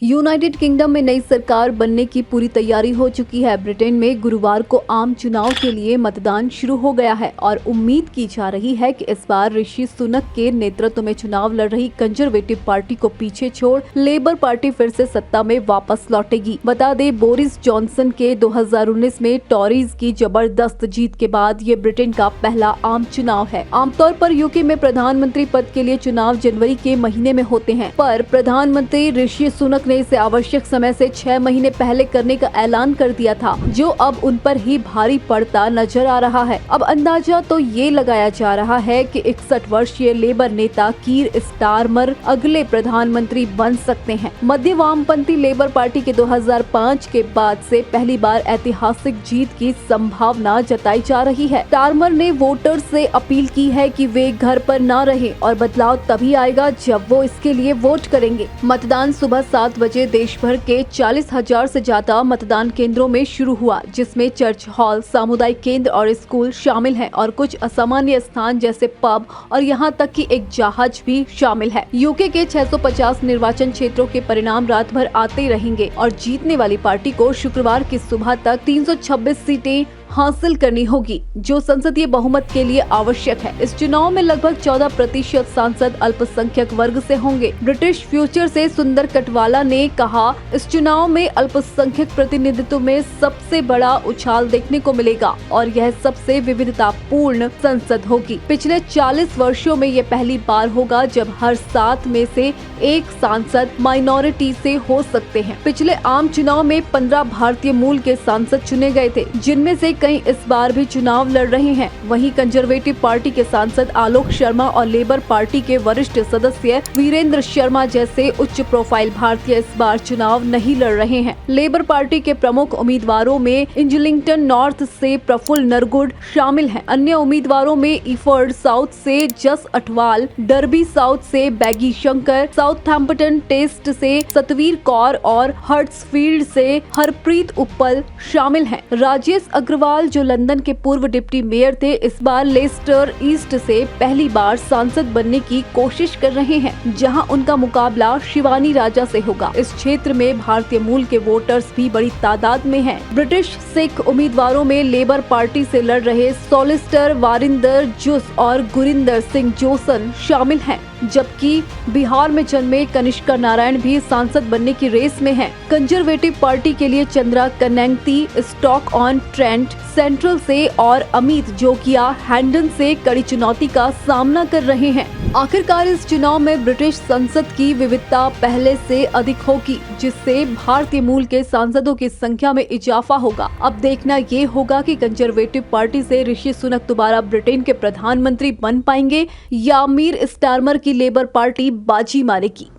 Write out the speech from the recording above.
United kingdom में नई सरकार बनने की पूरी तैयारी हो चुकी है। ब्रिटेन में गुरुवार को आम चुनाव के लिए मतदान शुरू हो गया है और उम्मीद की जा रही है कि इस बार ऋषि सुनक के नेतृत्व में चुनाव लड़ रही कंजर्वेटिव पार्टी को पीछे छोड़ लेबर पार्टी फिर से सत्ता में वापस लौटेगी। बता दें, बोरिस जॉनसन के 2019 में टॉरीज की जबरदस्त जीत के बाद ये ब्रिटेन का पहला आम चुनाव है। आमतौर पर यूके में प्रधानमंत्री पद के लिए चुनाव जनवरी के महीने में होते हैं, पर प्रधानमंत्री ऋषि सुनक ने इसे आवश्यक समय से 6 महीने पहले करने का ऐलान कर दिया था, जो अब उन पर ही भारी पड़ता नजर आ रहा है। अब अंदाजा तो ये लगाया जा रहा है कि 61 वर्षीय लेबर नेता कीर स्टारमर अगले प्रधानमंत्री बन सकते हैं। मध्य वामपंथी लेबर पार्टी के 2005 के बाद से पहली बार ऐतिहासिक जीत की संभावना जताई जा रही है। स्टारमर ने वोटर्स से अपील की है कि वे घर पर न रहें और बदलाव तभी आएगा जब वो इसके लिए वोट करेंगे। मतदान सुबह 7 बजे देश भर के 40,000 से ज्यादा मतदान केंद्रों में शुरू हुआ, जिसमें चर्च, हॉल, सामुदायिक केंद्र और स्कूल शामिल हैं और कुछ असामान्य स्थान जैसे पब और यहां तक कि एक जहाज भी शामिल है। यूके के 650 निर्वाचन क्षेत्रों के परिणाम रात भर आते रहेंगे और जीतने वाली पार्टी को शुक्रवार की सुबह तक 326 सीटें हासिल करनी होगी, जो संसदीय बहुमत के लिए आवश्यक है। इस चुनाव में लगभग 14% सांसद अल्पसंख्यक वर्ग से होंगे। ब्रिटिश फ्यूचर से सुंदर कटवाला ने कहा, इस चुनाव में अल्पसंख्यक प्रतिनिधित्व में सबसे बड़ा उछाल देखने को मिलेगा और यह सबसे विविधतापूर्ण संसद होगी। पिछले 40 वर्षों में यह पहली बार होगा जब हर 7 में से एक सांसद माइनॉरिटी से हो सकते हैं। पिछले आम चुनाव में 15 भारतीय मूल के सांसद चुने गए थे, जिनमें से कई इस बार भी चुनाव लड़ रहे हैं। वहीं कंजर्वेटिव पार्टी के सांसद आलोक शर्मा और लेबर पार्टी के वरिष्ठ सदस्य वीरेंद्र शर्मा जैसे उच्च प्रोफाइल भारतीय इस बार चुनाव नहीं लड़ रहे हैं। लेबर पार्टी के प्रमुख उम्मीदवारों में इंजलिंगटन नॉर्थ से प्रफुल्ल नरगुड शामिल हैं। अन्य उम्मीदवारों में इफर्ड साउथ से जस अठवाल, डर्बी साउथ से बैगी शंकर, साउथहैम्पटन टेस्ट से सतवीर कौर और हर्ट्सफील्ड से हरप्रीत उपल शामिल हैं। राजेश अग्रवाल, जो लंदन के पूर्व डिप्टी मेयर थे, इस बार लेस्टर ईस्ट से पहली बार सांसद बनने की कोशिश कर रहे हैं, जहां उनका मुकाबला शिवानी राजा से होगा। इस क्षेत्र में भारतीय मूल के वोटर्स भी बड़ी तादाद में हैं। ब्रिटिश सिख उम्मीदवारों में लेबर पार्टी से लड़ रहे सोलिस्टर वारिंदर जुस और गुरिंदर सिंह जोसन शामिल हैं, जबकि बिहार में जन्मे कनिष्का नारायण भी सांसद बनने की रेस में हैं। कंजर्वेटिव पार्टी के लिए Chandra Kanneganti Stoke on Trent central से और अमित जोगिया हैंडन से कड़ी चुनौती का सामना कर रहे हैं। आखिरकार इस चुनाव में ब्रिटिश संसद की विविधता पहले से अधिक होगी, जिससे भारतीय मूल के सांसदों की संख्या में इजाफा होगा। अब देखना ये होगा कि कंजर्वेटिव पार्टी से ऋषि सुनक दोबारा ब्रिटेन के प्रधानमंत्री बन पाएंगे या कीर स्टारमर की लेबर पार्टी बाजी मारेगी।